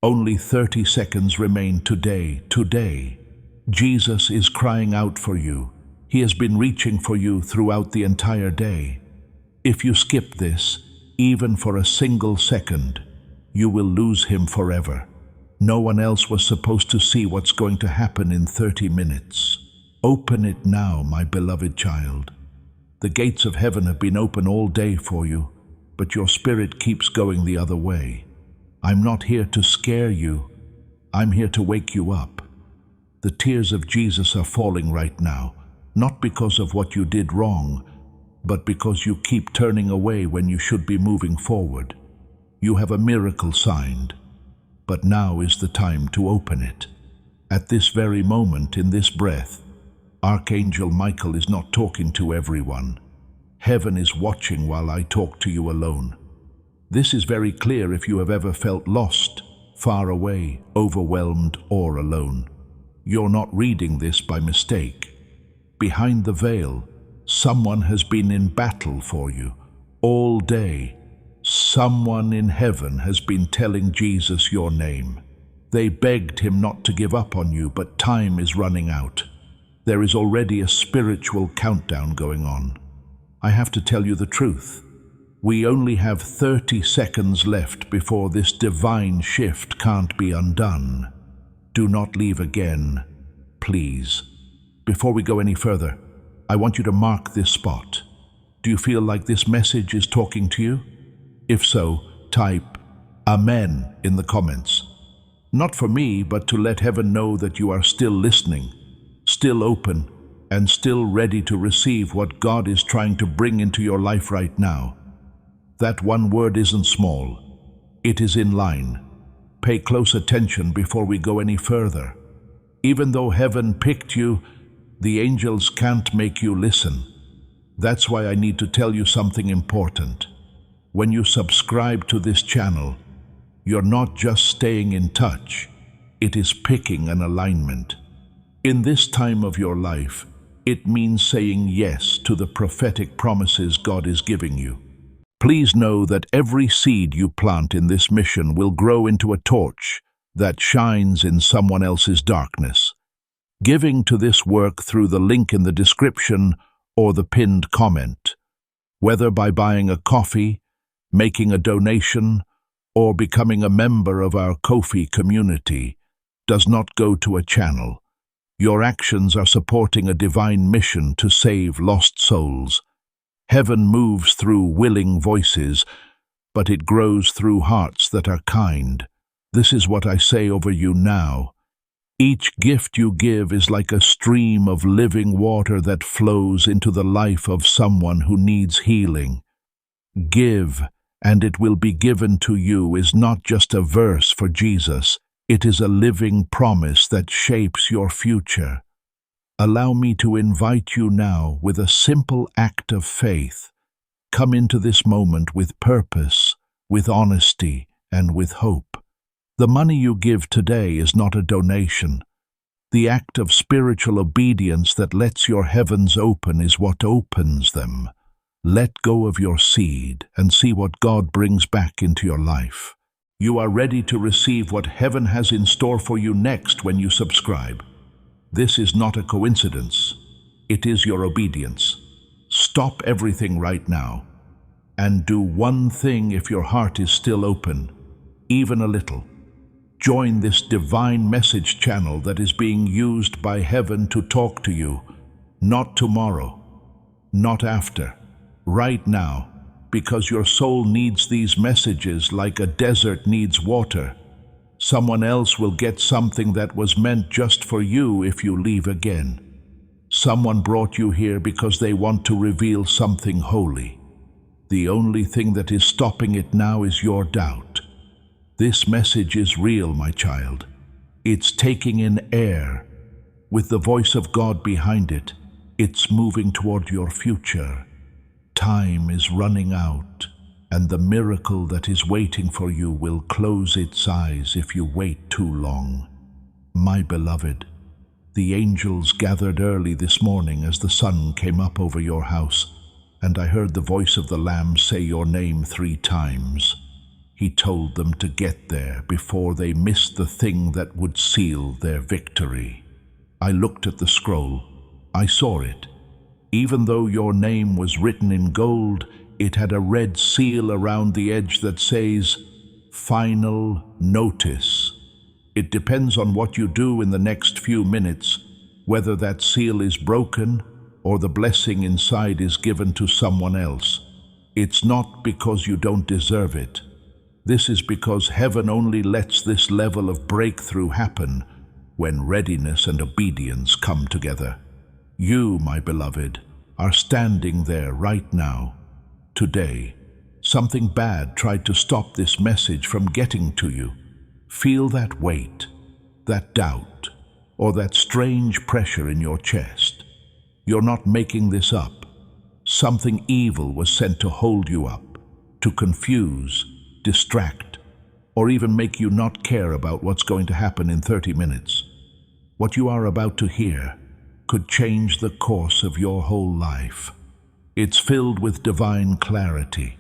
Only 30 seconds remain today. Jesus is crying out for you. He has been reaching for you throughout the entire day. If you skip this, even for a single second, you will lose him forever. No one else was supposed to see what's going to happen in 30 minutes. Open it now, my beloved child. The gates of heaven have been open all day for you, but your spirit keeps going the other way. I'm not here to scare you. I'm here to wake you up. The tears of Jesus are falling right now, not because of what you did wrong, but because you keep turning away when you should be moving forward. You have a miracle signed, but now is the time to open it. At this very moment, in this breath, Archangel Michael is not talking to everyone. Heaven is watching while I talk to you alone. This is very clear if you have ever felt lost, far away, overwhelmed, or alone. You're not reading this by mistake. Behind the veil, someone has been in battle for you all day. Someone in heaven has been telling Jesus your name. They begged him not to give up on you, but time is running out. There is already a spiritual countdown going on. I have to tell you the truth. We only have 30 seconds left before this divine shift can't be undone. Do not leave again, please. Before we go any further, I want you to mark this spot. Do you feel like this message is talking to you? If so, type Amen in the comments. Not for me, but to let heaven know that you are still listening, still open, and still ready to receive what God is trying to bring into your life right now. That one word isn't small. It is in line. Pay close attention before we go any further. Even though heaven picked you, the angels can't make you listen. That's why I need to tell you something important. When you subscribe to this channel, you're not just staying in touch, it is picking an alignment. In this time of your life, it means saying yes to the prophetic promises God is giving you. Please know that every seed you plant in this mission will grow into a torch that shines in someone else's darkness. Giving to this work through the link in the description or the pinned comment, whether by buying a coffee, making a donation, or becoming a member of our Ko-fi community, does not go to a channel. Your actions are supporting a divine mission to save lost souls. Heaven moves through willing voices, but it grows through hearts that are kind. This is what I say over you now. Each gift you give is like a stream of living water that flows into the life of someone who needs healing. Give, and it will be given to you is not just a verse for Jesus. It is a living promise that shapes your future. Allow me to invite you now with a simple act of faith. Come into this moment with purpose, with honesty, and with hope. The money you give today is not a donation. The act of spiritual obedience that lets your heavens open is what opens them. Let go of your seed and see what God brings back into your life. You are ready to receive what heaven has in store for you next when you subscribe. This is not a coincidence. It is your obedience. Stop everything right now and do one thing if your heart is still open, even a little. Join this divine message channel that is being used by heaven to talk to you, not tomorrow, not after, right now, because your soul needs these messages like a desert needs water. Someone else will get something that was meant just for you if you leave again. Someone brought you here because they want to reveal something holy. The only thing that is stopping it now is your doubt. This message is real, my child. It's taking in air. With the voice of God behind it, it's moving toward your future. Time is running out, and the miracle that is waiting for you will close its eyes if you wait too long. My beloved, the angels gathered early this morning as the sun came up over your house, and I heard the voice of the Lamb say your name 3 times. He told them to get there before they missed the thing that would seal their victory. I looked at the scroll. I saw it. Even though your name was written in gold, it had a red seal around the edge that says, Final Notice. It depends on what you do in the next few minutes, whether that seal is broken or the blessing inside is given to someone else. It's not because you don't deserve it. This is because heaven only lets this level of breakthrough happen when readiness and obedience come together. You, my beloved, are standing there right now. Today, something bad tried to stop this message from getting to you. Feel that weight, that doubt, or that strange pressure in your chest. You're not making this up. Something evil was sent to hold you up, to confuse, distract, or even make you not care about what's going to happen in 30 minutes. What you are about to hear could change the course of your whole life. It's filled with divine clarity.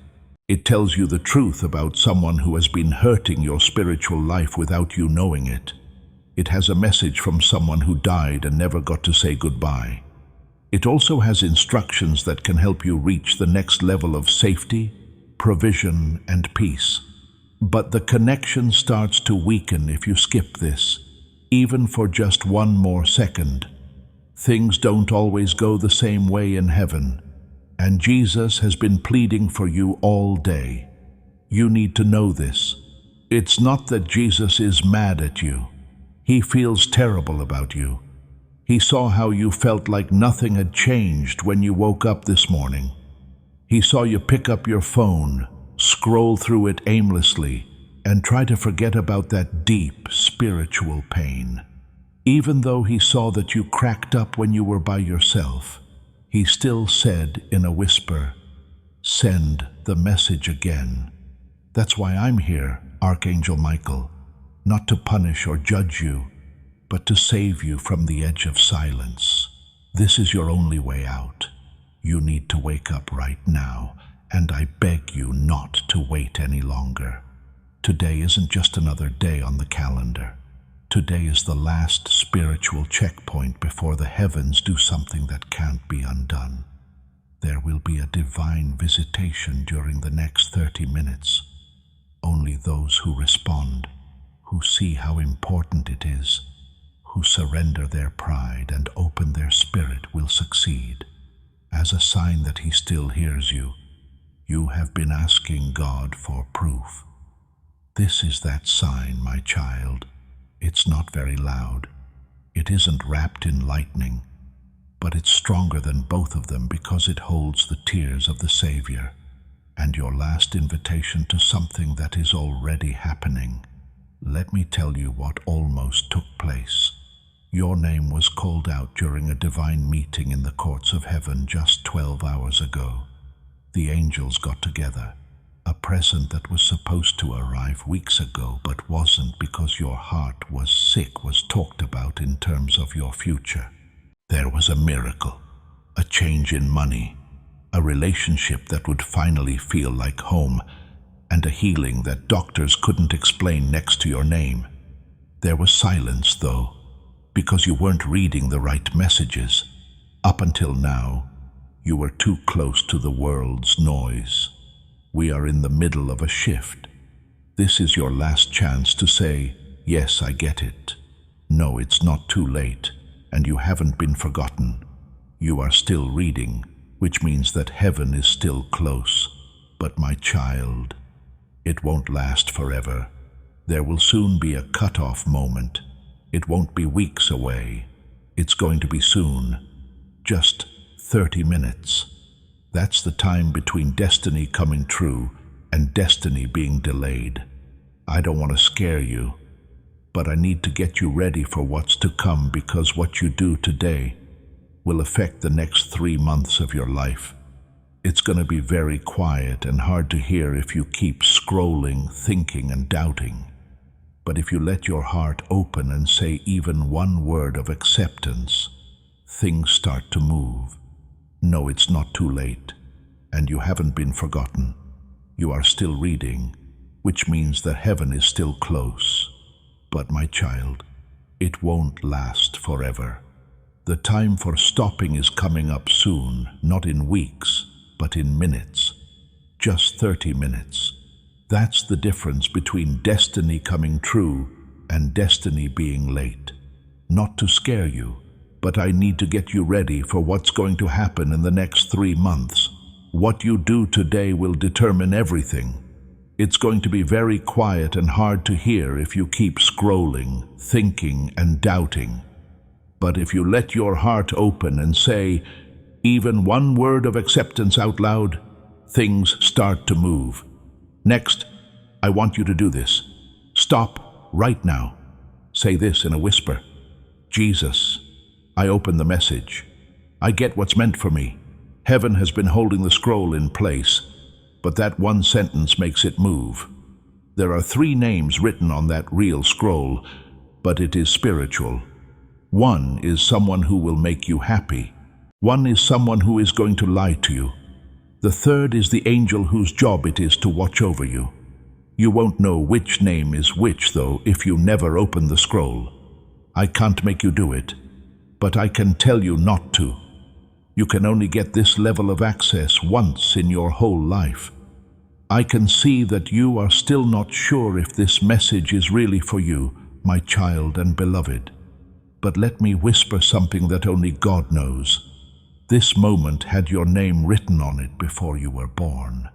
It tells you the truth about someone who has been hurting your spiritual life without you knowing it. It has a message from someone who died and never got to say goodbye. It also has instructions that can help you reach the next level of safety, provision, and peace. But the connection starts to weaken if you skip this, even for just one more second. Things don't always go the same way in heaven, and Jesus has been pleading for you all day. You need to know this. It's not that Jesus is mad at you. He feels terrible about you. He saw how you felt like nothing had changed when you woke up this morning. He saw you pick up your phone, scroll through it aimlessly, and try to forget about that deep spiritual pain. Even though he saw that you cracked up when you were by yourself, he still said in a whisper, "Send the message again." That's why I'm here, Archangel Michael, not to punish or judge you, but to save you from the edge of silence. This is your only way out. You need to wake up right now, and I beg you not to wait any longer. Today isn't just another day on the calendar. Today is the last spiritual checkpoint before the heavens do something that can't be undone. There will be a divine visitation during the next 30 minutes. Only those who respond, who see how important it is, who surrender their pride and open their spirit will succeed. As a sign that he still hears you, you have been asking God for proof. This is that sign, my child. It's not very loud. It isn't wrapped in lightning, but it's stronger than both of them because it holds the tears of the Savior and your last invitation to something that is already happening. Let me tell you what almost took place. Your name was called out during a divine meeting in the courts of heaven just 12 hours ago. The angels got together. A present that was supposed to arrive weeks ago but wasn't because your heart was sick was talked about in terms of your future. There was a miracle, a change in money, a relationship that would finally feel like home, and a healing that doctors couldn't explain next to your name. There was silence, though, because you weren't reading the right messages. Up until now, you were too close to the world's noise. We are in the middle of a shift. This is your last chance to say, "Yes, I get it." No, it's not too late, and you haven't been forgotten. You are still reading, which means that heaven is still close. But my child, it won't last forever. There will soon be a cut-off moment. It won't be weeks away. It's going to be soon. Just 30 minutes. That's the time between destiny coming true and destiny being delayed. I don't want to scare you, but I need to get you ready for what's to come, because what you do today will affect the next 3 months of your life. It's going to be very quiet and hard to hear if you keep scrolling, thinking, and doubting. But if you let your heart open and say even one word of acceptance, things start to move. No, it's not too late, and you haven't been forgotten. You are still reading. which means that heaven is still close. But my child, it won't last forever. The time for stopping is coming up soon, not in weeks, but in minutes. Just 30 minutes. That's the difference between destiny coming true and destiny being late. Not to scare you, but I need to get you ready for what's going to happen in the next 3 months. What you do today will determine everything. It's going to be very quiet and hard to hear if you keep scrolling, thinking, and doubting. But if you let your heart open and say even one word of acceptance out loud, things start to move. Next, I want you to do this. Stop right now. Say this in a whisper. Jesus, I open the message. I get what's meant for me. Heaven has been holding the scroll in place, but that one sentence makes it move. There are 3 names written on that real scroll, but it is spiritual. One is someone who will make you happy. One is someone who is going to lie to you. The third is the angel whose job it is to watch over you. You won't know which name is which, though, if you never open the scroll. I can't make you do it, but I can tell you not to. You can only get this level of access once in your whole life. I can see that you are still not sure if this message is really for you, my child and beloved. But let me whisper something that only God knows. This moment had your name written on it before you were born.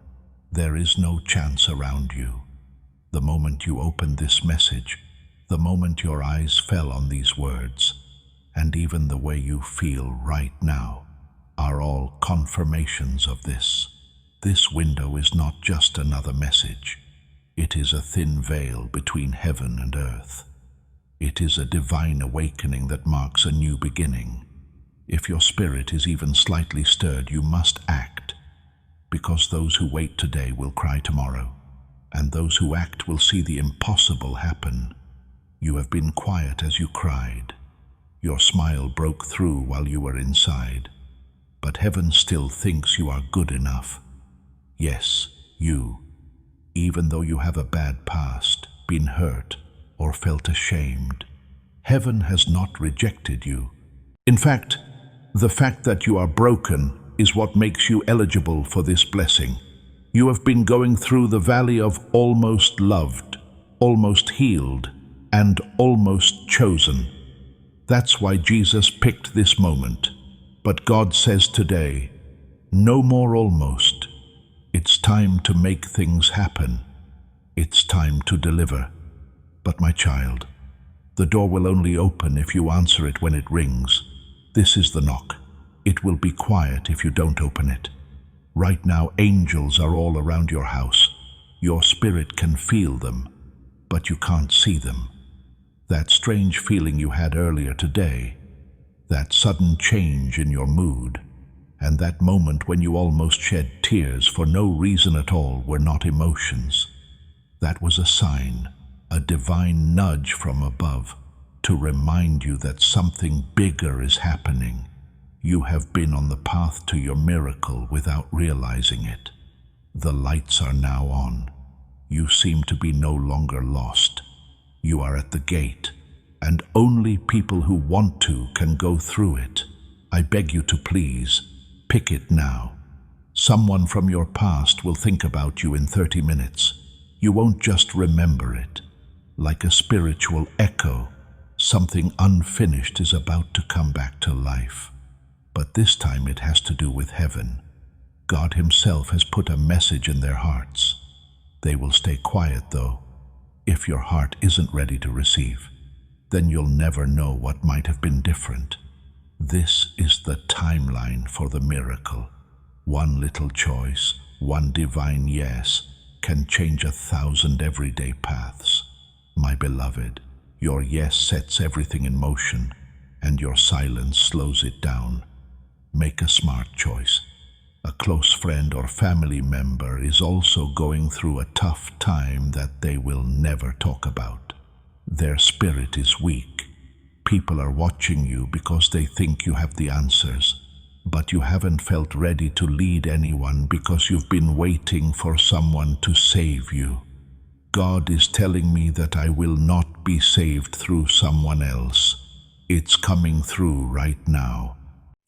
There is no chance around you. The moment you opened this message, the moment your eyes fell on these words, and even the way you feel right now, are all confirmations of this. This window is not just another message. It is a thin veil between heaven and earth. It is a divine awakening that marks a new beginning. If your spirit is even slightly stirred, you must act, because those who wait today will cry tomorrow, and those who act will see the impossible happen. You have been quiet as you cried. Your smile broke through while you were inside. But heaven still thinks you are good enough. Yes, you, even though you have a bad past, been hurt, or felt ashamed, heaven has not rejected you. In fact, the fact that you are broken is what makes you eligible for this blessing. You have been going through the valley of almost loved, almost healed, and almost chosen. That's why Jesus picked this moment. But God says today, no more almost. It's time to make things happen. It's time to deliver. But my child, the door will only open if you answer it when it rings. This is the knock. It will be quiet if you don't open it. Right now, angels are all around your house. Your spirit can feel them, but you can't see them. That strange feeling you had earlier today, that sudden change in your mood, and that moment when you almost shed tears for no reason at all were not emotions. That was a sign, a divine nudge from above, to remind you that something bigger is happening. You have been on the path to your miracle without realizing it. The lights are now on. You seem to be no longer lost. You are at the gate, and only people who want to can go through it. I beg you to please, pick it now. Someone from your past will think about you in 30 minutes. You won't just remember it. Like a spiritual echo, something unfinished is about to come back to life. But this time it has to do with heaven. God Himself has put a message in their hearts. They will stay quiet, though. If your heart isn't ready to receive, then you'll never know what might have been different. This is the timeline for the miracle. One little choice, one divine yes, can change 1,000 everyday paths. My beloved, your yes sets everything in motion, and your silence slows it down. Make a smart choice. A close friend or family member is also going through a tough time that they will never talk about. Their spirit is weak. People are watching you because they think you have the answers, but you haven't felt ready to lead anyone because you've been waiting for someone to save you. God is telling me that I will not be saved through someone else. It's coming through right now.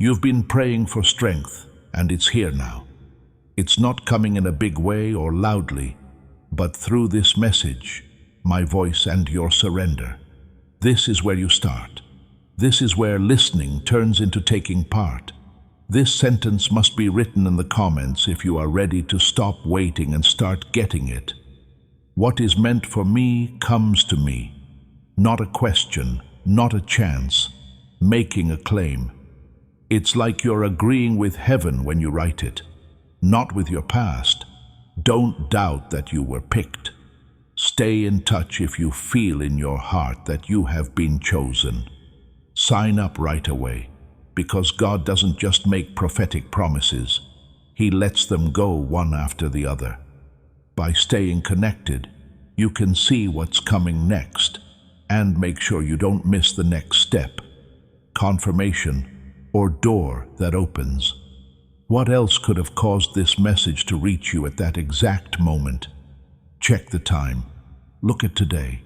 You've been praying for strength, and it's here now. It's not coming in a big way or loudly, but through this message, my voice and your surrender. This is where you start. This is where listening turns into taking part. This sentence must be written in the comments if you are ready to stop waiting and start getting it. What is meant for me comes to me. Not a question, not a chance, making a claim. It's like you're agreeing with heaven when you write it, not with your past. Don't doubt that you were picked. Stay in touch if you feel in your heart that you have been chosen. Sign up right away, because God doesn't just make prophetic promises. He lets them go one after the other. By staying connected, you can see what's coming next and make sure you don't miss the next step, confirmation, or door that opens. What else could have caused this message to reach you at that exact moment? Check the time. Look at today.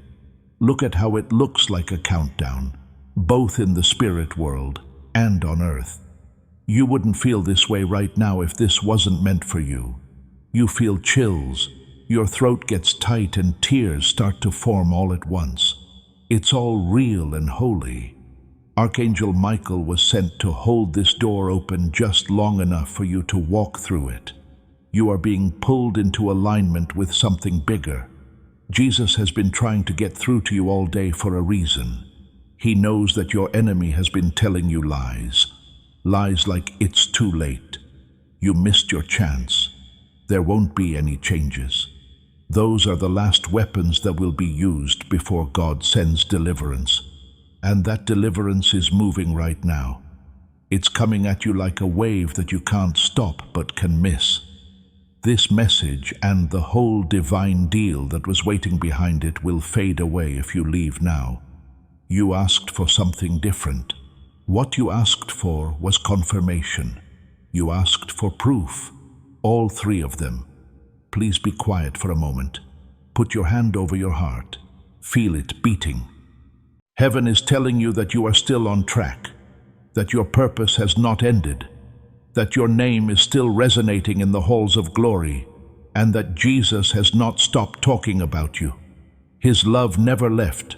Look at how it looks like a countdown, both in the spirit world and on earth. You wouldn't feel this way right now if this wasn't meant for you. You feel chills, your throat gets tight, and tears start to form all at once. It's all real and holy. Archangel Michael was sent to hold this door open just long enough for you to walk through it. You are being pulled into alignment with something bigger. Jesus has been trying to get through to you all day for a reason. He knows that your enemy has been telling you lies. Lies like it's too late. You missed your chance. There won't be any changes. Those are the last weapons that will be used before God sends deliverance. And that deliverance is moving right now. It's coming at you like a wave that you can't stop but can miss. This message and the whole divine deal that was waiting behind it will fade away if you leave now. You asked for something different. What you asked for was confirmation. You asked for proof. All three of them. Please be quiet for a moment. Put your hand over your heart. Feel it beating. Heaven is telling you that you are still on track, that your purpose has not ended, that your name is still resonating in the halls of glory, and that Jesus has not stopped talking about you. His love never left,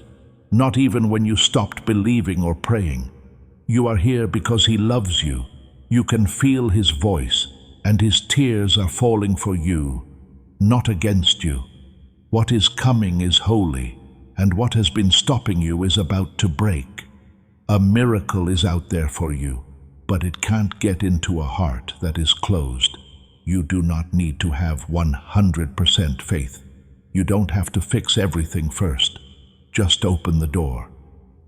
not even when you stopped believing or praying. You are here because He loves you. You can feel His voice, and His tears are falling for you, not against you. What is coming is holy, and what has been stopping you is about to break. A miracle is out there for you, but it can't get into a heart that is closed. You do not need to have 100% faith. You don't have to fix everything first. Just open the door.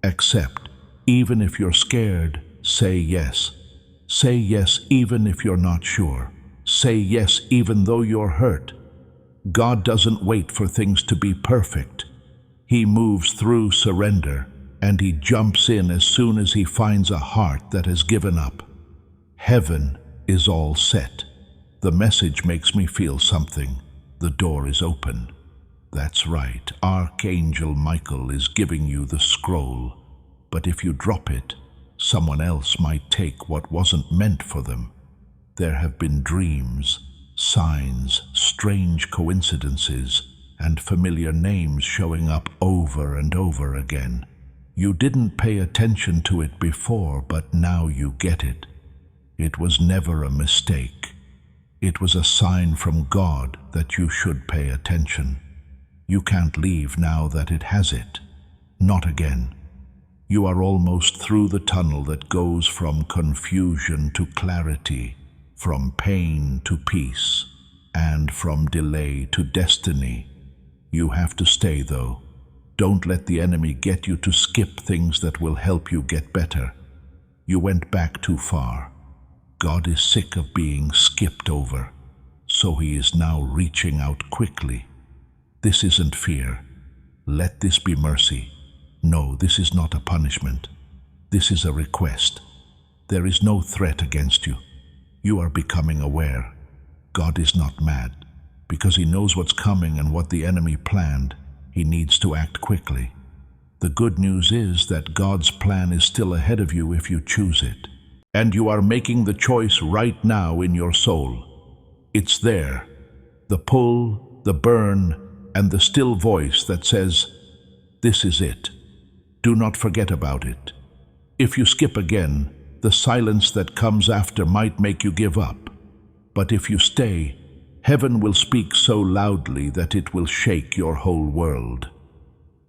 Accept. Even if you're scared, say yes. Say yes even if you're not sure. Say yes even though you're hurt. God doesn't wait for things to be perfect. He moves through surrender, and He jumps in as soon as He finds a heart that has given up. Heaven is all set. The message makes me feel something. The door is open. That's right, Archangel Michael is giving you the scroll. But if you drop it, someone else might take what wasn't meant for them. There have been dreams, signs, strange coincidences, and familiar names showing up over and over again. You didn't pay attention to it before, but now you get it. It was never a mistake. It was a sign from God that you should pay attention. You can't leave now that it has it. Not again. You are almost through the tunnel that goes from confusion to clarity, from pain to peace, and from delay to destiny. You have to stay, though. Don't let the enemy get you to skip things that will help you get better. You went back too far. God is sick of being skipped over, so He is now reaching out quickly. This isn't fear. Let this be mercy. No, this is not a punishment. This is a request. There is no threat against you. You are becoming aware. God is not mad. Because he knows what's coming and what the enemy planned, he needs to act quickly. The good news is that God's plan is still ahead of you if you choose it. And you are making the choice right now in your soul. It's there, the pull, the burn, and the still voice that says, "This is it. Do not forget about it." If you skip again, the silence that comes after might make you give up. But if you stay, heaven will speak so loudly that it will shake your whole world.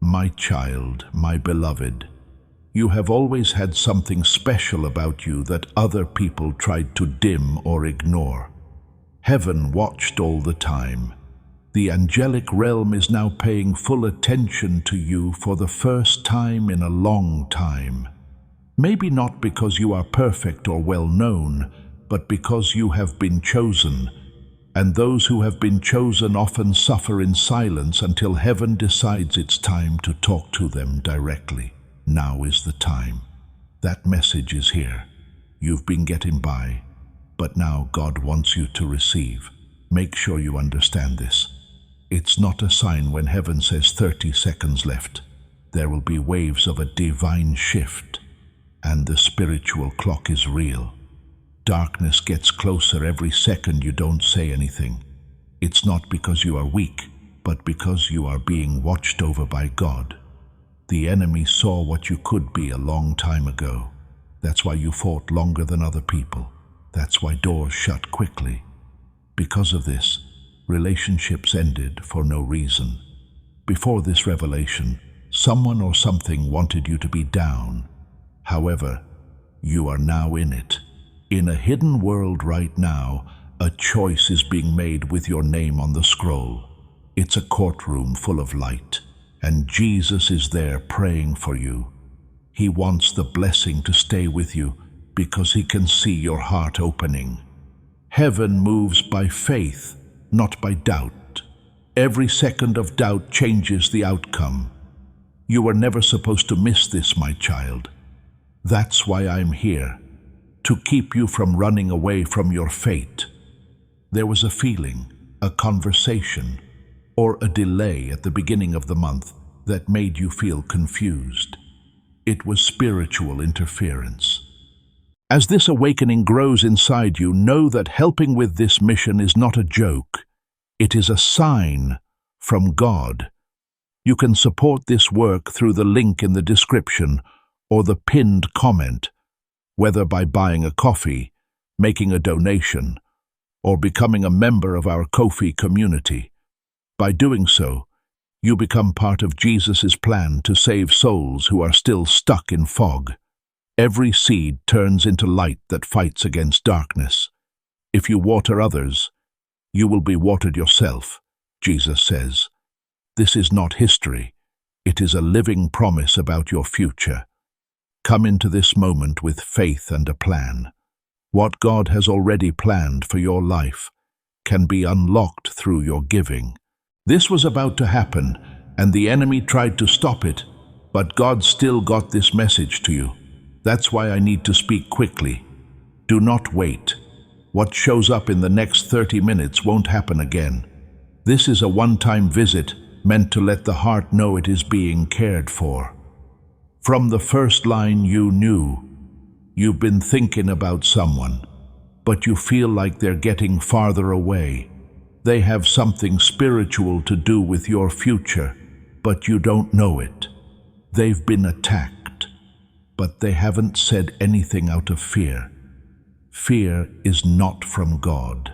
My child, my beloved, you have always had something special about you that other people tried to dim or ignore. Heaven watched all the time. The angelic realm is now paying full attention to you for the first time in a long time. Maybe not because you are perfect or well known, but because you have been chosen. And those who have been chosen often suffer in silence until heaven decides it's time to talk to them directly. Now is the time. That message is here. You've been getting by, but now God wants you to receive. Make sure you understand this. It's not a sign when heaven says 30 seconds left. There will be waves of a divine shift, and the spiritual clock is real. Darkness gets closer every second you don't say anything. It's not because you are weak, but because you are being watched over by God. The enemy saw what you could be a long time ago. That's why you fought longer than other people. That's why doors shut quickly. Because of this, relationships ended for no reason. Before this revelation, someone or something wanted you to be down. However, you are now in it. In a hidden world right now, a choice is being made with your name on the scroll. It's a courtroom full of light, and Jesus is there praying for you. He wants the blessing to stay with you because he can see your heart opening. Heaven moves by faith, not by doubt. Every second of doubt changes the outcome. You were never supposed to miss this, my child. That's why I'm here, to keep you from running away from your fate. There was a feeling, a conversation, or a delay at the beginning of the month that made you feel confused. It was spiritual interference. As this awakening grows inside you, know that helping with this mission is not a joke. It is a sign from God. You can support this work through the link in the description or the pinned comment, whether by buying a coffee, making a donation, or becoming a member of our Ko-fi community. By doing so, you become part of Jesus' plan to save souls who are still stuck in fog. Every seed turns into light that fights against darkness. If you water others, you will be watered yourself, Jesus says. This is not history. It is a living promise about your future. Come into this moment with faith and a plan. What God has already planned for your life can be unlocked through your giving. This was about to happen, and the enemy tried to stop it, but God still got this message to you. That's why I need to speak quickly. Do not wait. What shows up in the next 30 minutes won't happen again. This is a one-time visit meant to let the heart know it is being cared for. From the first line you knew, you've been thinking about someone, but you feel like they're getting farther away. They have something spiritual to do with your future, but you don't know it. They've been attacked, but they haven't said anything out of fear. Fear is not from God.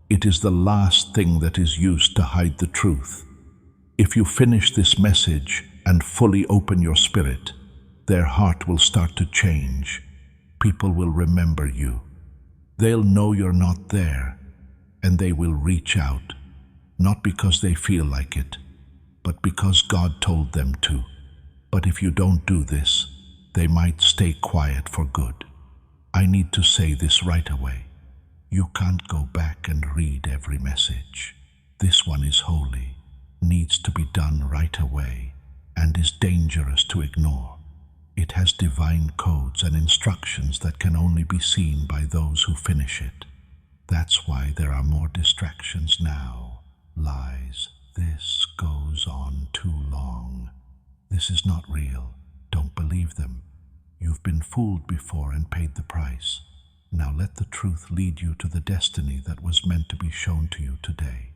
It is the last thing that is used to hide the truth. If you finish this message and fully open your spirit, their heart will start to change. People will remember you. They'll know you're not there, and they will reach out, not because they feel like it, but because God told them to. But if you don't do this, they might stay quiet for good. I need to say this right away. You can't go back and read every message. This one is holy, needs to be done right away, and is dangerous to ignore. It has divine codes and instructions that can only be seen by those who finish it. That's why there are more distractions now. Lies. This goes on too long. This is not real. Don't believe them. You've been fooled before and paid the price. Now let the truth lead you to the destiny that was meant to be shown to you today.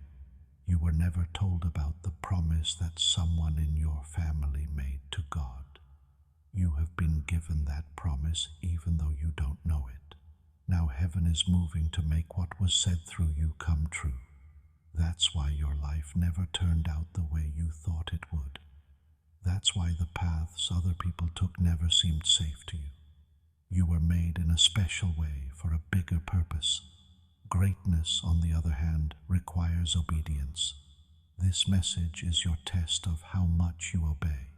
You were never told about the promise that someone in your family made to God. You have been given that promise even though you don't know it. Now heaven is moving to make what was said through you come true. That's why your life never turned out the way you thought it would. That's why the paths other people took never seemed safe to you. You were made in a special way for a bigger purpose. Greatness, on the other hand, requires obedience. This message is your test of how much you obey.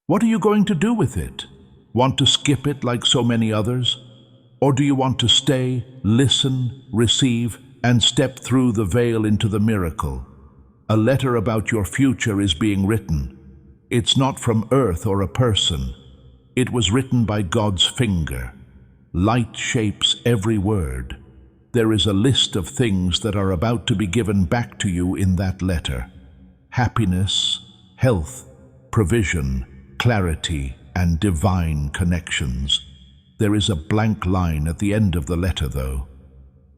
What are you going to do with it? Want to skip it like so many others? Or do you want to stay, listen, receive, and step through the veil into the miracle? A letter about your future is being written. It's not from earth or a person. It was written by God's finger. Light shapes every word. There is a list of things that are about to be given back to you in that letter. Happiness, health, provision, clarity, and divine connections. There is a blank line at the end of the letter, though.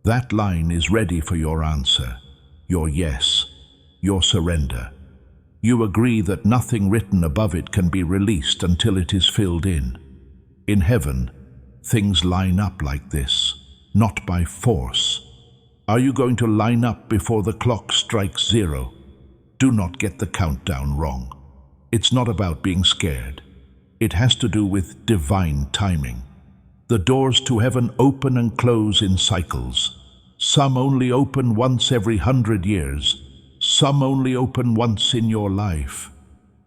That line is ready for your answer, your yes, your surrender. You agree that nothing written above it can be released until it is filled in. In heaven, things line up like this, not by force. Are you going to line up before the clock strikes 0? Do not get the countdown wrong. It's not about being scared. It has to do with divine timing. The doors to heaven open and close in cycles. Some only open once every 100 years. Some only open once in your life.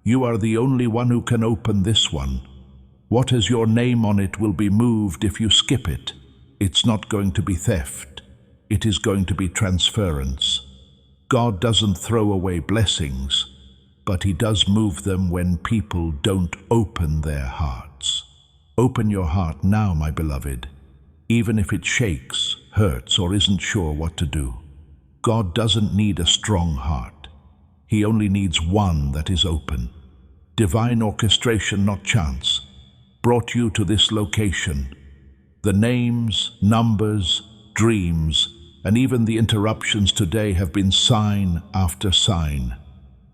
You are the only one who can open this one. What has your name on it will be moved if you skip it. It's not going to be theft. It is going to be transference. God doesn't throw away blessings, but He does move them when people don't open their hearts. Open your heart now, my beloved, even if it shakes, hurts, or isn't sure what to do. God doesn't need a strong heart. He only needs one that is open. Divine orchestration, not chance, brought you to this location. The names, numbers, dreams, and even the interruptions today have been sign after sign.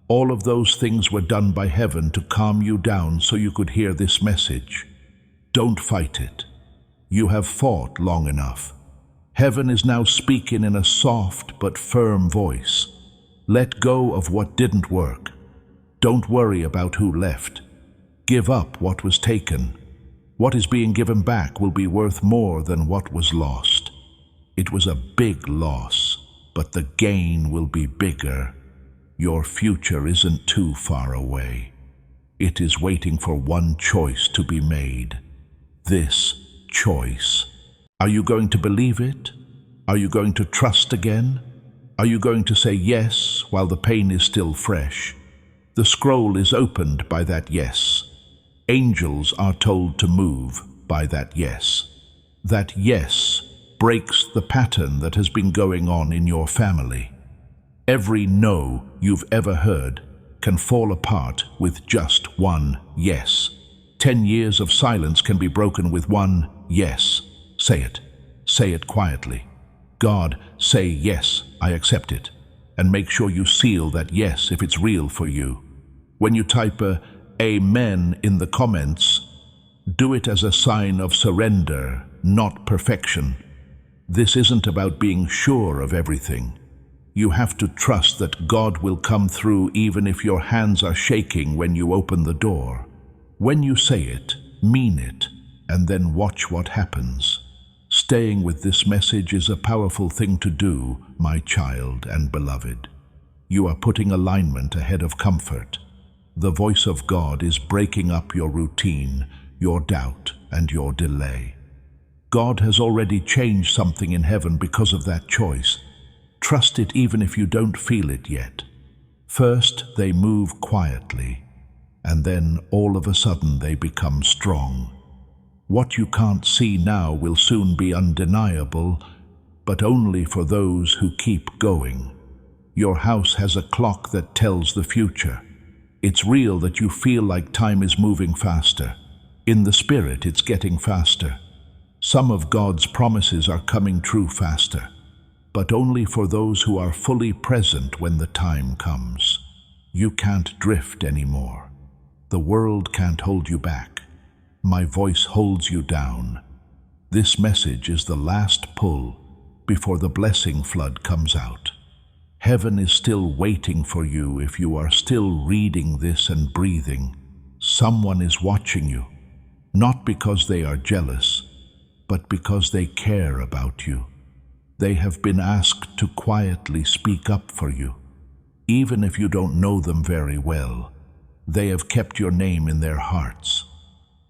All of those things were done by heaven to calm you down so you could hear this message. Don't fight it. You have fought long enough. Heaven is now speaking in a soft but firm voice. Let go of what didn't work. Don't worry about who left. Give up what was taken. What is being given back will be worth more than what was lost. It was a big loss, but the gain will be bigger. Your future isn't too far away. It is waiting for one choice to be made. This choice. Are you going to believe it? Are you going to trust again? Are you going to say yes while the pain is still fresh? The scroll is opened by that yes. Angels are told to move by that yes. That yes breaks the pattern that has been going on in your family. Every no you've ever heard can fall apart with just one yes. 10 years of silence can be broken with one yes. Say it. Say it quietly. God, say yes, I accept it. And make sure you seal that yes if it's real for you. When you type a amen in the comments, do it as a sign of surrender, not perfection. This isn't about being sure of everything. You have to trust that God will come through even if your hands are shaking when you open the door. When you say it, mean it, and then watch what happens. Staying with this message is a powerful thing to do, my child and beloved. You are putting alignment ahead of comfort. The voice of God is breaking up your routine, your doubt, and your delay. God has already changed something in heaven because of that choice. Trust it even if you don't feel it yet. First, they move quietly, and then all of a sudden they become strong. What you can't see now will soon be undeniable, but only for those who keep going. Your house has a clock that tells the future. It's real that you feel like time is moving faster. In the spirit, it's getting faster. Some of God's promises are coming true faster, but only for those who are fully present when the time comes. You can't drift anymore. The world can't hold you back. My voice holds you down. This message is the last pull before the blessing flood comes out. Heaven is still waiting for you if you are still reading this and breathing. Someone is watching you, not because they are jealous, but because they care about you. They have been asked to quietly speak up for you. Even if you don't know them very well, they have kept your name in their hearts.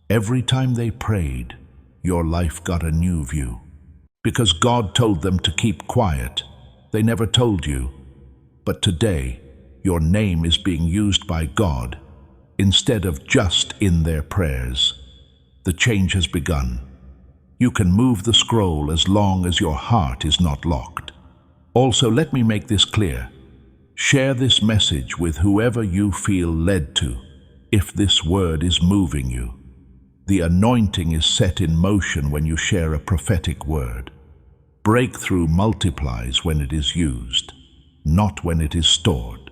Every time they prayed, your life got a new view. Because God told them to keep quiet, they never told you. But today, your name is being used by God instead of just in their prayers. The change has begun. You can move the scroll as long as your heart is not locked. Also, let me make this clear. Share this message with whoever you feel led to, if this word is moving you. The anointing is set in motion when you share a prophetic word. Breakthrough multiplies when it is used, not when it is stored.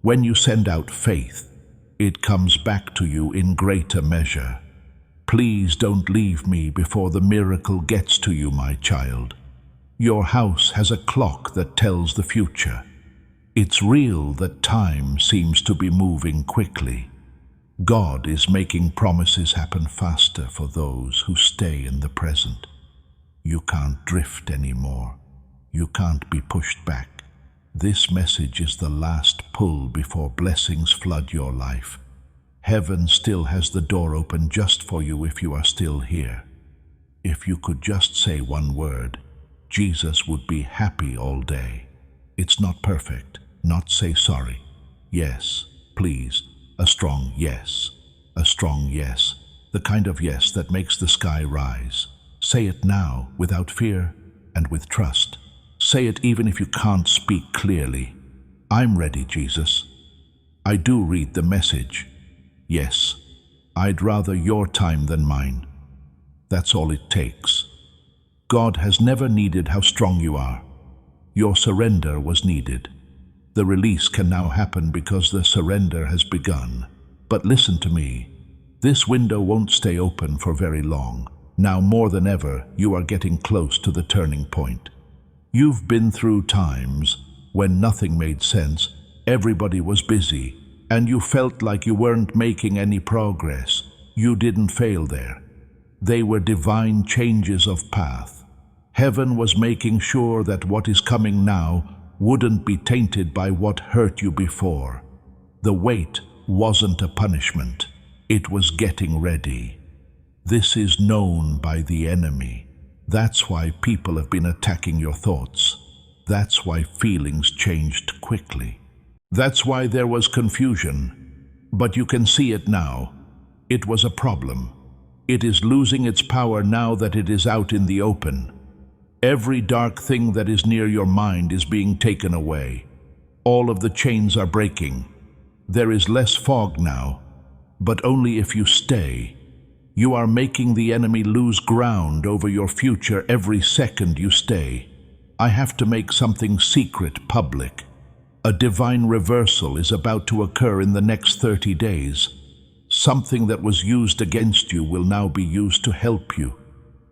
When you send out faith, it comes back to you in greater measure. Please don't leave me before the miracle gets to you, my child. Your house has a clock that tells the future. It's real that time seems to be moving quickly. God is making promises happen faster for those who stay in the present. You can't drift anymore. You can't be pushed back. This message is the last pull before blessings flood your life. Heaven still has the door open just for you if you are still here. If you could just say one word, Jesus would be happy all day. It's not perfect. Not say sorry. Yes, please. A strong yes. A strong yes. The kind of yes that makes the sky rise. Say it now without fear and with trust. Say it even if you can't speak clearly. I'm ready, Jesus. I do read the message. Yes, I'd rather your time than mine. That's all it takes. God has never needed how strong you are. Your surrender was needed. The release can now happen because the surrender has begun. But listen to me. This window won't stay open for very long. Now more than ever, you are getting close to the turning point. You've been through times when nothing made sense, everybody was busy, and you felt like you weren't making any progress. You didn't fail there. They were divine changes of path. Heaven was making sure that what is coming now wouldn't be tainted by what hurt you before. The wait wasn't a punishment. It was getting ready. This is known by the enemy. That's why people have been attacking your thoughts. That's why feelings changed quickly. That's why there was confusion. But you can see it now. It was a problem. It is losing its power now that it is out in the open. Every dark thing that is near your mind is being taken away. All of the chains are breaking. There is less fog now, but only if you stay. You are making the enemy lose ground over your future every second you stay. I have to make something secret public. A divine reversal is about to occur in the next 30 days. Something that was used against you will now be used to help you.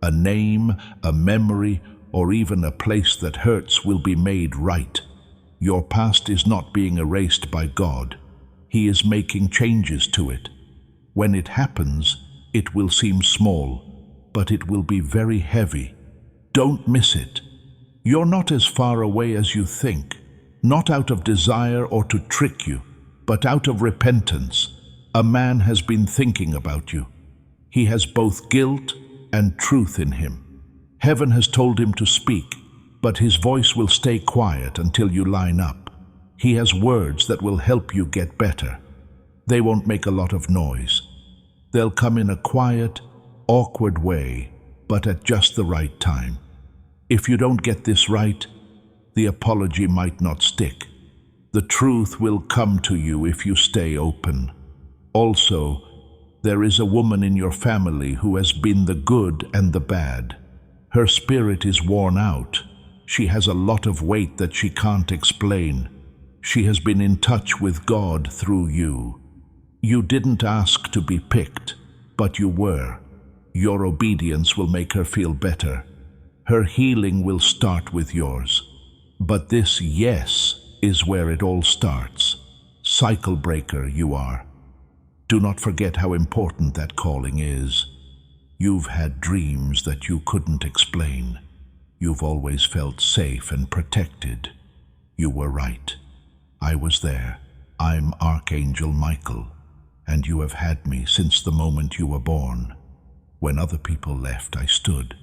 A name, a memory, or even a place that hurts will be made right. Your past is not being erased by God. He is making changes to it. When it happens, it will seem small, but it will be very heavy. Don't miss it. You're not as far away as you think, not out of desire or to trick you, but out of repentance. A man has been thinking about you. He has both guilt and truth in him. Heaven has told him to speak, but his voice will stay quiet until you line up. He has words that will help you get better. They won't make a lot of noise. They'll come in a quiet, awkward way, but at just the right time. If you don't get this right, the apology might not stick. The truth will come to you if you stay open. Also, there is a woman in your family who has been the good and the bad. Her spirit is worn out. She has a lot of weight that she can't explain. She has been in touch with God through you. You didn't ask to be picked, but you were. Your obedience will make her feel better. Her healing will start with yours. But this yes is where it all starts. Cycle breaker you are. Do not forget how important that calling is. You've had dreams that you couldn't explain. You've always felt safe and protected. You were right. I was there. I'm Archangel Michael, and you have had me since the moment you were born. When other people left, I stood.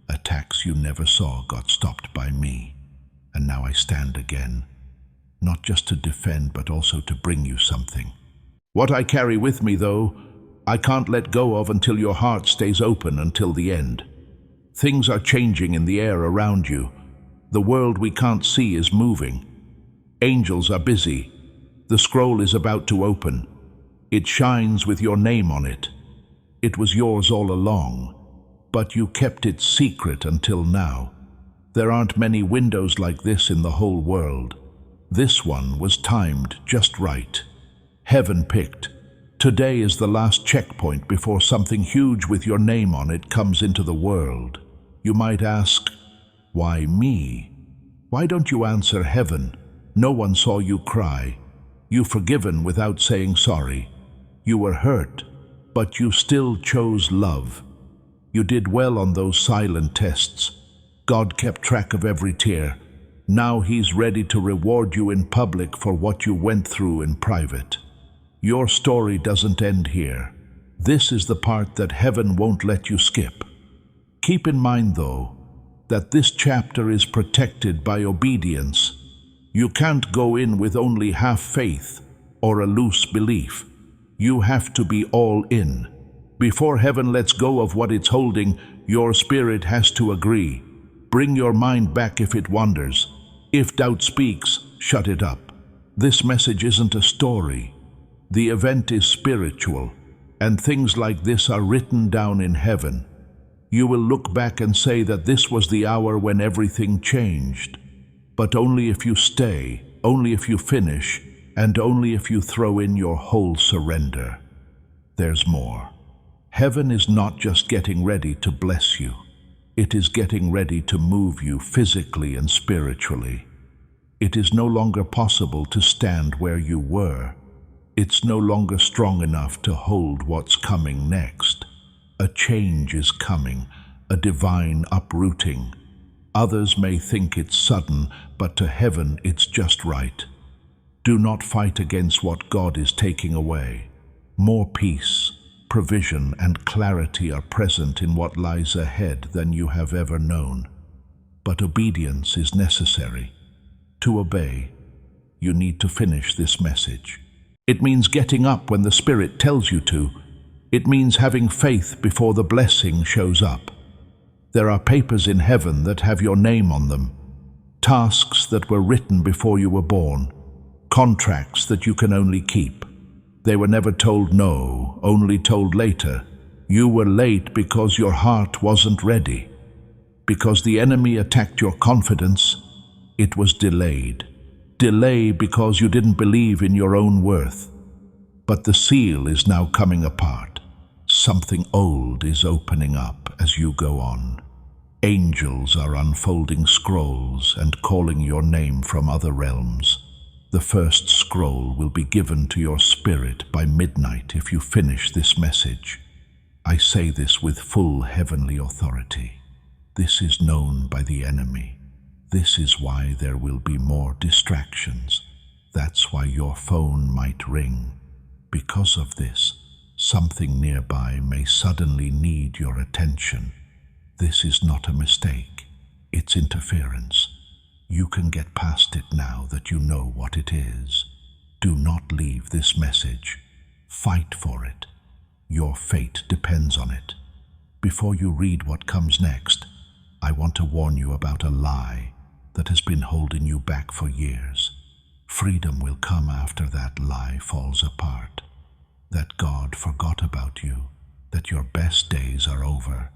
Attacks you never saw got stopped by me. And now I stand again, not just to defend, but also to bring you something. What I carry with me, though, I can't let go of until your heart stays open until the end. Things are changing in the air around you. The world we can't see is moving. Angels are busy. The scroll is about to open. It shines with your name on it. It was yours all along, but you kept it secret until now. There aren't many windows like this in the whole world. This one was timed just right. Heaven picked. Today is the last checkpoint before something huge with your name on it comes into the world. You might ask, why me? Why don't you answer heaven? No one saw you cry. You forgiven without saying sorry. You were hurt, but you still chose love. You did well on those silent tests. God kept track of every tear. Now He's ready to reward you in public for what you went through in private. Your story doesn't end here. This is the part that heaven won't let you skip. Keep in mind, though, that this chapter is protected by obedience. You can't go in with only half faith or a loose belief. You have to be all in. Before heaven lets go of what it's holding, your spirit has to agree. Bring your mind back if it wanders. If doubt speaks, shut it up. This message isn't a story. The event is spiritual, and things like this are written down in heaven. You will look back and say that this was the hour when everything changed. But only if you stay, only if you finish, and only if you throw in your whole surrender. There's more. Heaven is not just getting ready to bless you. It is getting ready to move you physically and spiritually. It is no longer possible to stand where you were. It's no longer strong enough to hold what's coming next. A change is coming, a divine uprooting. Others may think it's sudden, but to heaven it's just right. Do not fight against what God is taking away. More peace, provision, and clarity are present in what lies ahead than you have ever known. But obedience is necessary. To obey, you need to finish this message. It means getting up when the Spirit tells you to. It means having faith before the blessing shows up. There are papers in heaven that have your name on them, tasks that were written before you were born, contracts that you can only keep. They were never told no, only told later. You were late because your heart wasn't ready. Because the enemy attacked your confidence, it was delayed. Delay because you didn't believe in your own worth. But the seal is now coming apart. Something old is opening up as you go on. Angels are unfolding scrolls and calling your name from other realms. The first scroll will be given to your spirit by midnight if you finish this message. I say this with full heavenly authority. This is known by the enemy. This is why there will be more distractions. That's why your phone might ring. Because of this, something nearby may suddenly need your attention. This is not a mistake. It's interference. You can get past it now that you know what it is. Do not leave this message. Fight for it. Your fate depends on it. Before you read what comes next, I want to warn you about a lie that has been holding you back for years. Freedom will come after that lie falls apart, that God forgot about you, that your best days are over,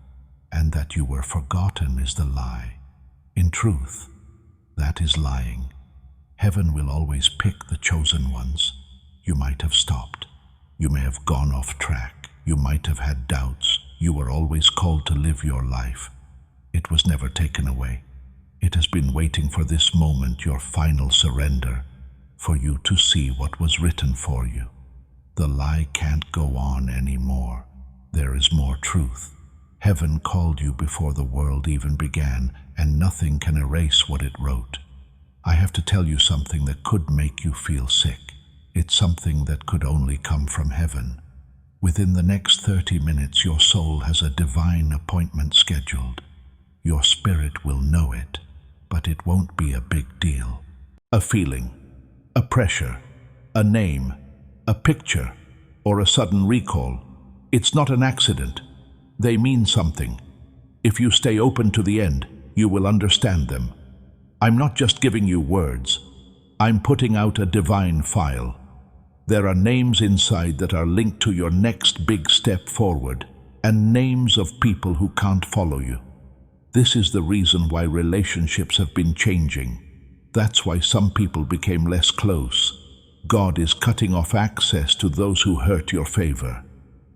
and that you were forgotten is the lie. In truth, that is lying. Heaven will always pick the chosen ones. You might have stopped. You may have gone off track. You might have had doubts. You were always called to live your life. It was never taken away. It has been waiting for this moment, your final surrender, for you to see what was written for you. The lie can't go on anymore. There is more truth. Heaven called you before the world even began, and nothing can erase what it wrote. I have to tell you something that could make you feel sick. It's something that could only come from heaven. Within the next 30 minutes, your soul has a divine appointment scheduled. Your spirit will know it, but it won't be a big deal. A feeling, a pressure, a name, a picture, or a sudden recall. It's not an accident. They mean something. If you stay open to the end, you will understand them. I'm not just giving you words. I'm putting out a divine file. There are names inside that are linked to your next big step forward, and names of people who can't follow you. This is the reason why relationships have been changing. That's why some people became less close. God is cutting off access to those who hurt your favor.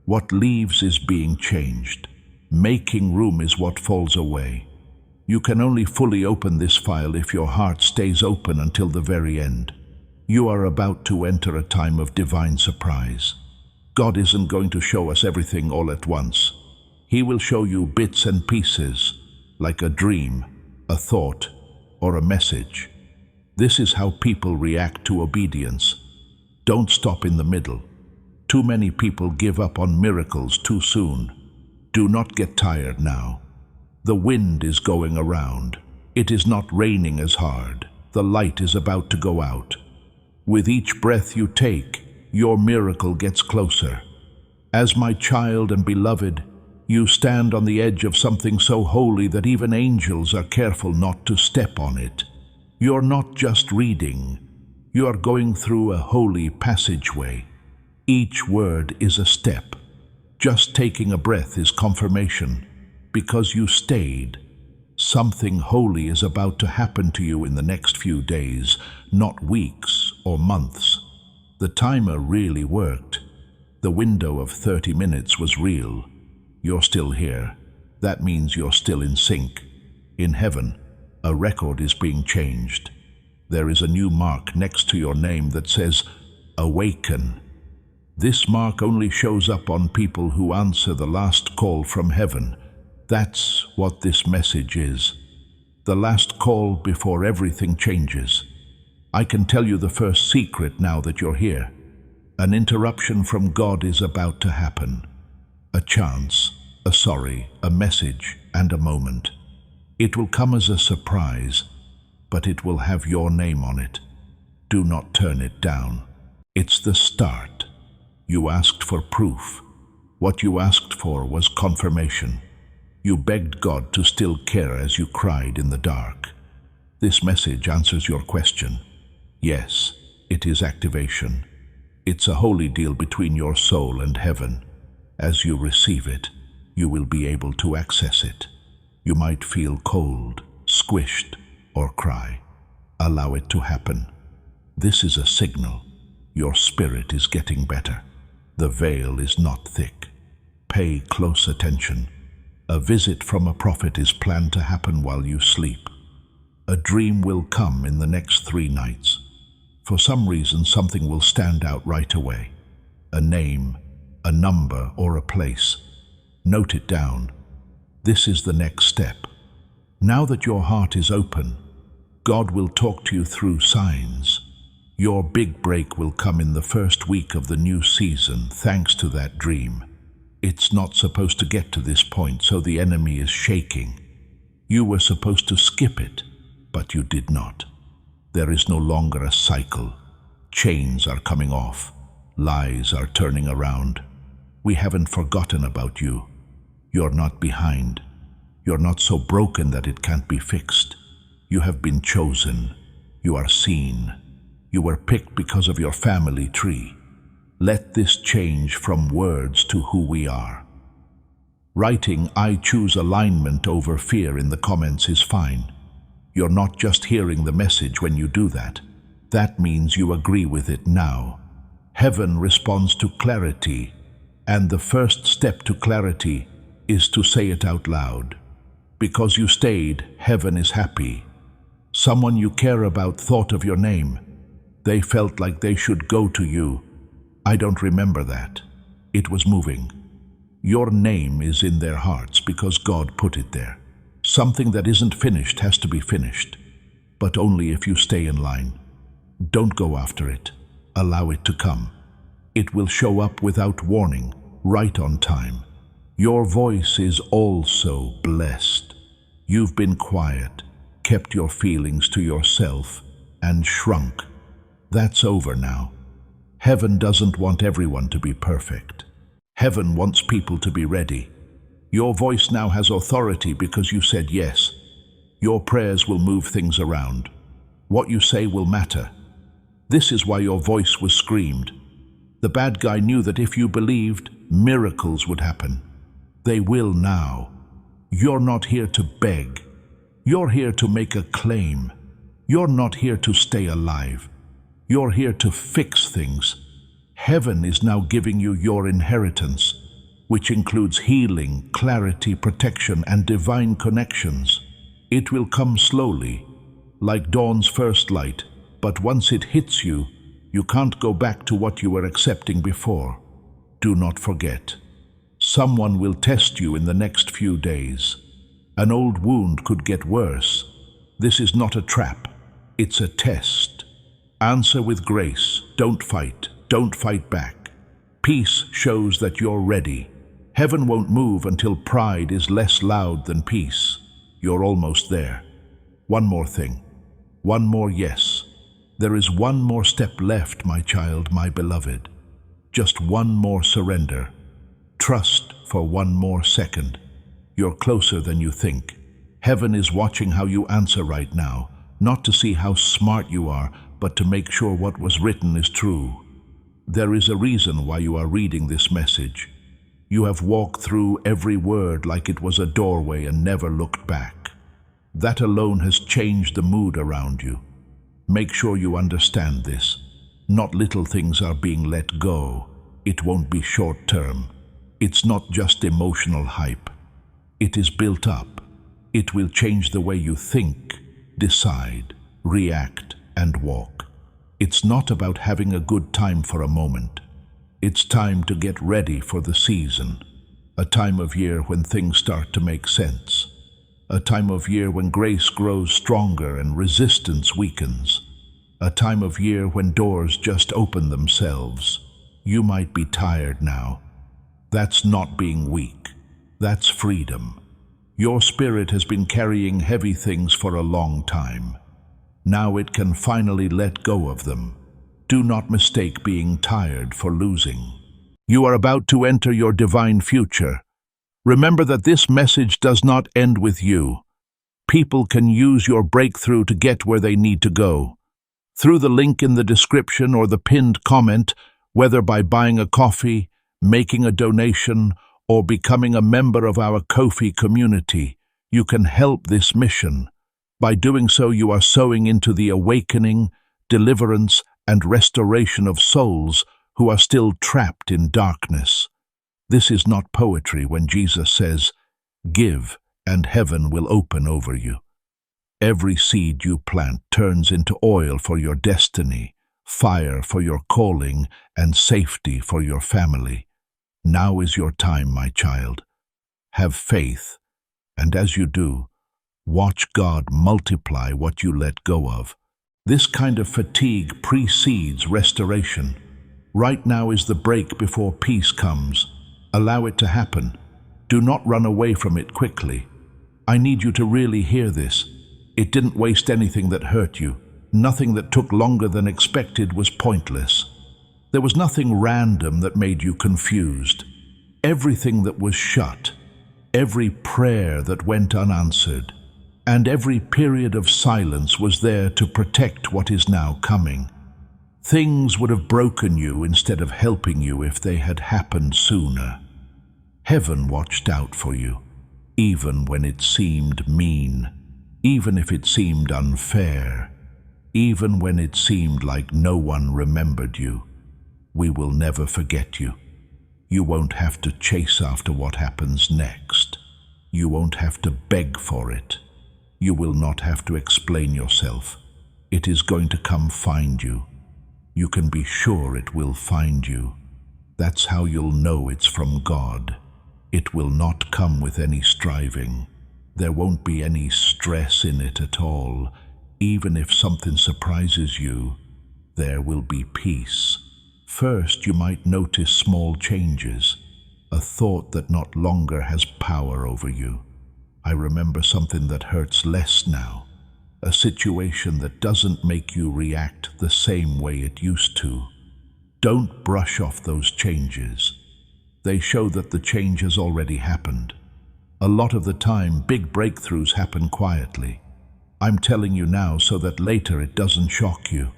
What leaves is being changed. Making room is what falls away. You can only fully open this file if your heart stays open until the very end. You are about to enter a time of divine surprise. God isn't going to show us everything all at once. He will show you bits and pieces, like a dream, a thought, or a message. This is how people react to obedience. Don't stop in the middle. Too many people give up on miracles too soon. Do not get tired now. The wind is going around. It is not raining as hard. The light is about to go out. With each breath you take, your miracle gets closer. As my child and beloved, you stand on the edge of something so holy that even angels are careful not to step on it. You're not just reading. You are going through a holy passageway. Each word is a step. Just taking a breath is confirmation. Because you stayed, something holy is about to happen to you in the next few days, not weeks or months. The timer really worked. The window of 30 minutes was real. You're still here. That means you're still in sync. In heaven, a record is being changed. There is a new mark next to your name that says, Awaken. This mark only shows up on people who answer the last call from heaven. That's what this message is. The last call before everything changes. I can tell you the first secret now that you're here. An interruption from God is about to happen. A chance, a sorry, a message, and a moment. It will come as a surprise, but it will have your name on it. Do not turn it down. It's the start. You asked for proof. What you asked for was confirmation. You begged God to still care as you cried in the dark. This message answers your question. Yes, it is activation. It's a holy deal between your soul and heaven. As you receive it, you will be able to access it. You might feel cold, squished, or cry. Allow it to happen. This is a signal. Your spirit is getting better. The veil is not thick. Pay close attention. A visit from a prophet is planned to happen while you sleep. A dream will come in the next 3 nights. For some reason, something will stand out right away. A name, a number, or a place. Note it down. This is the next step. Now that your heart is open, God will talk to you through signs. Your big break will come in the first week of the new season, thanks to that dream. It's not supposed to get to this point, so the enemy is shaking. You were supposed to skip it, but you did not. There is no longer a cycle. Chains are coming off. Lies are turning around. We haven't forgotten about you. You're not behind. You're not so broken that it can't be fixed. You have been chosen. You are seen. You were picked because of your family tree. Let this change from words to who we are. Writing "I choose alignment over fear" in the comments is fine. You're not just hearing the message when you do that. That means you agree with it now. Heaven responds to clarity, and the first step to clarity is to say it out loud. Because you stayed, heaven is happy. Someone you care about thought of your name. They felt like they should go to you. I don't remember that. It was moving. Your name is in their hearts because God put it there. Something that isn't finished has to be finished, but only if you stay in line. Don't go after it. Allow it to come. It will show up without warning, right on time. Your voice is also blessed. You've been quiet, kept your feelings to yourself, and shrunk. That's over now. Heaven doesn't want everyone to be perfect. Heaven wants people to be ready. Your voice now has authority because you said yes. Your prayers will move things around. What you say will matter. This is why your voice was screamed. The bad guy knew that if you believed, miracles would happen. They will now. You're not here to beg. You're here to make a claim. You're not here to stay alive. You're here to fix things. Heaven is now giving you your inheritance, which includes healing, clarity, protection, and divine connections. It will come slowly, like dawn's first light, but once it hits you, you can't go back to what you were accepting before. Do not forget. Someone will test you in the next few days. An old wound could get worse. This is not a trap. It's a test. Answer with grace. Don't fight. Don't fight back. Peace shows that you're ready. Heaven won't move until pride is less loud than peace. You're almost there. One more thing. One more yes. There is one more step left, my child, my beloved. Just one more surrender. Trust for one more second. You're closer than you think. Heaven is watching how you answer right now, not to see how smart you are, but to make sure what was written is true. There is a reason why you are reading this message. You have walked through every word like it was a doorway and never looked back. That alone has changed the mood around you. Make sure you understand this. Not little things are being let go. It won't be short-term. It's not just emotional hype. It is built up. It will change the way you think, decide, react, and walk. It's not about having a good time for a moment. It's time to get ready for the season. A time of year when things start to make sense. A time of year when grace grows stronger and resistance weakens. A time of year when doors just open themselves. You might be tired now. That's not being weak. That's freedom. Your spirit has been carrying heavy things for a long time. Now it can finally let go of them. Do not mistake being tired for losing. You are about to enter your divine future. Remember that this message does not end with you. People can use your breakthrough to get where they need to go. Through the link in the description or the pinned comment, whether by buying a coffee, making a donation, or becoming a member of our Ko-fi community, you can help this mission. By doing so, you are sowing into the awakening, deliverance, and restoration of souls who are still trapped in darkness. This is not poetry when Jesus says, "Give, and heaven will open over you." Every seed you plant turns into oil for your destiny, fire for your calling, and safety for your family. Now is your time, my child. Have faith, and as you do, watch God multiply what you let go of. This kind of fatigue precedes restoration. Right now is the break before peace comes. Allow it to happen. Do not run away from it quickly. I need you to really hear this. It didn't waste anything that hurt you. Nothing that took longer than expected was pointless. There was nothing random that made you confused. Everything that was shut, every prayer that went unanswered, and every period of silence was there to protect what is now coming. Things would have broken you instead of helping you if they had happened sooner. Heaven watched out for you, even when it seemed mean, even if it seemed unfair, even when it seemed like no one remembered you. We will never forget you. You won't have to chase after what happens next. You won't have to beg for it. You will not have to explain yourself. It is going to come find you. You can be sure it will find you. That's how you'll know it's from God. It will not come with any striving. There won't be any stress in it at all. Even if something surprises you, there will be peace. First, you might notice small changes, a thought that not longer has power over you. I remember something that hurts less now, a situation that doesn't make you react the same way it used to. Don't brush off those changes. They show that the change has already happened. A lot of the time, big breakthroughs happen quietly. I'm telling you now so that later it doesn't shock you.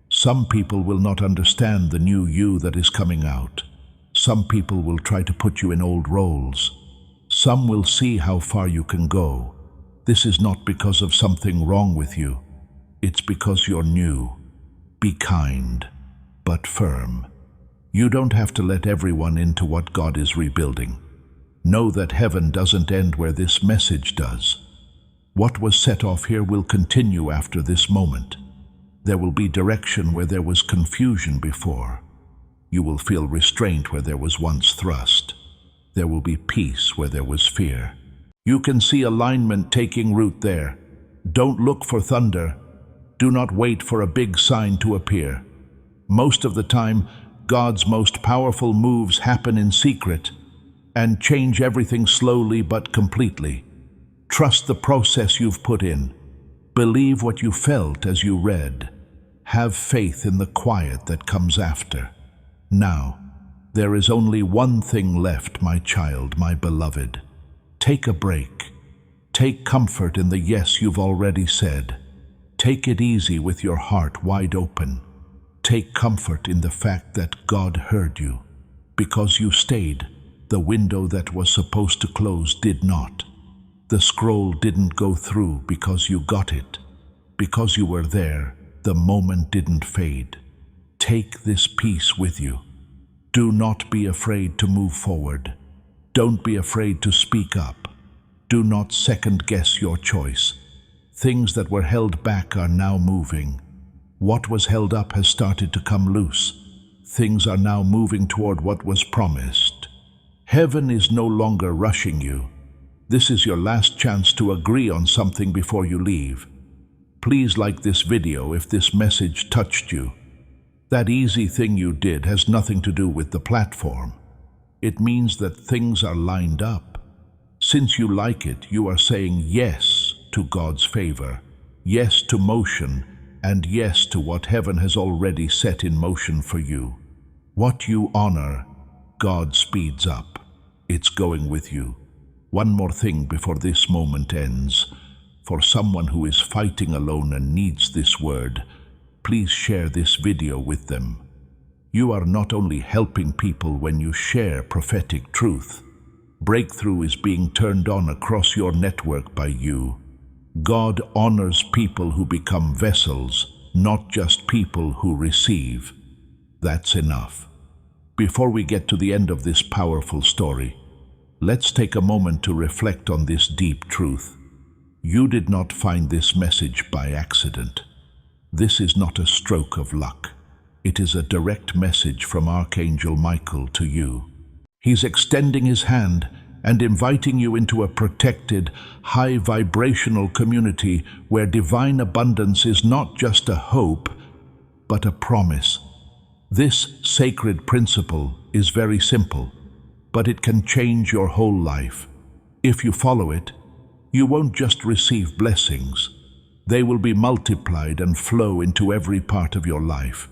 Some people will not understand the new you that is coming out. Some people will try to put you in old roles. Some will see how far you can go. This is not because of something wrong with you. It's because you're new. Be kind, but firm. You don't have to let everyone into what God is rebuilding. Know that heaven doesn't end where this message does. What was set off here will continue after this moment. There will be direction where there was confusion before. You will feel restraint where there was once thrust. There will be peace where there was fear. You can see alignment taking root there. Don't look for thunder. Do not wait for a big sign to appear. Most of the time, God's most powerful moves happen in secret and change everything slowly but completely. Trust the process you've put in. Believe what you felt as you read. Have faith in the quiet that comes after. Now, there is only one thing left, my child, my beloved. Take a break. Take comfort in the yes you've already said. Take it easy with your heart wide open. Take comfort in the fact that God heard you. Because you stayed, the window that was supposed to close did not. The scroll didn't go through because you got it. Because you were there, the moment didn't fade. Take this peace with you. Do not be afraid to move forward. Don't be afraid to speak up. Do not second-guess your choice. Things that were held back are now moving. What was held up has started to come loose. Things are now moving toward what was promised. Heaven is no longer rushing you. This is your last chance to agree on something before you leave. Please like this video if this message touched you. That easy thing you did has nothing to do with the platform. It means that things are lined up. Since you like it, you are saying yes to God's favor, yes to motion, and yes to what heaven has already set in motion for you. What you honor, God speeds up. It's going with you. One more thing before this moment ends. For someone who is fighting alone and needs this word, please share this video with them. You are not only helping people when you share prophetic truth. Breakthrough is being turned on across your network by you. God honors people who become vessels, not just people who receive. That's enough. Before we get to the end of this powerful story, let's take a moment to reflect on this deep truth. You did not find this message by accident. This is not a stroke of luck. It is a direct message from Archangel Michael to you. He's extending his hand and inviting you into a protected, high-vibrational community where divine abundance is not just a hope, but a promise. This sacred principle is very simple, but it can change your whole life. If you follow it, you won't just receive blessings. They will be multiplied and flow into every part of your life.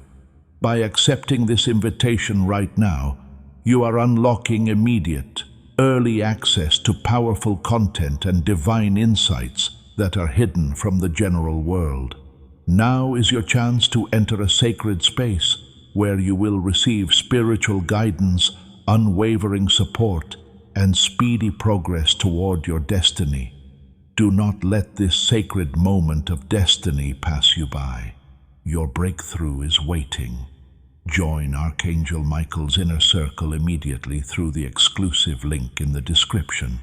By accepting this invitation right now, you are unlocking immediate, early access to powerful content and divine insights that are hidden from the general world. Now is your chance to enter a sacred space where you will receive spiritual guidance, unwavering support, and speedy progress toward your destiny. Do not let this sacred moment of destiny pass you by. Your breakthrough is waiting. Join Archangel Michael's inner circle immediately through the exclusive link in the description.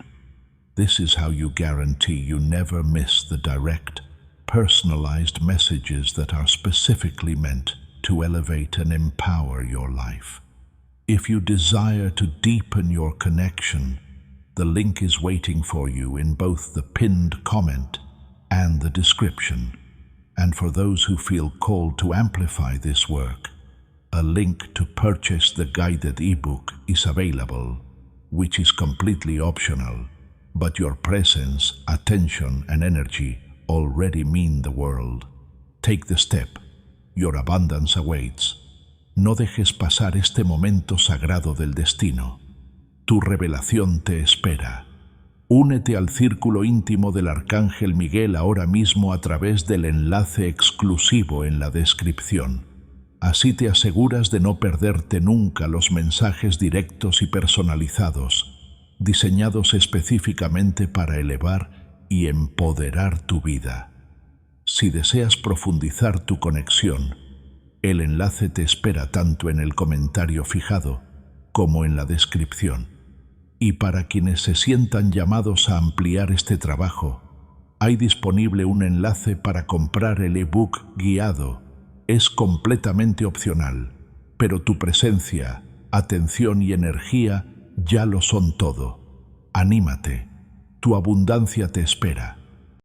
This is how you guarantee you never miss the direct, personalized messages that are specifically meant to elevate and empower your life. If you desire to deepen your connection, the link is waiting for you in both the pinned comment and the description. And for those who feel called to amplify this work, a link to purchase the guided ebook is available, which is completely optional, but your presence, attention, and energy already mean the world. Take the step. Your abundance awaits. No dejes pasar este momento sagrado del destino. Tu revelación te espera. Únete al círculo íntimo del Arcángel Miguel ahora mismo a través del enlace exclusivo en la descripción. Así te aseguras de no perderte nunca los mensajes directos y personalizados, diseñados específicamente para elevar y empoderar tu vida. Si deseas profundizar tu conexión, el enlace te espera tanto en el comentario fijado como en la descripción. Y para quienes se sientan llamados a ampliar este trabajo, hay disponible un enlace para comprar el ebook guiado. Es completamente opcional, pero tu presencia, atención y energía ya lo son todo. Anímate, tu abundancia te espera.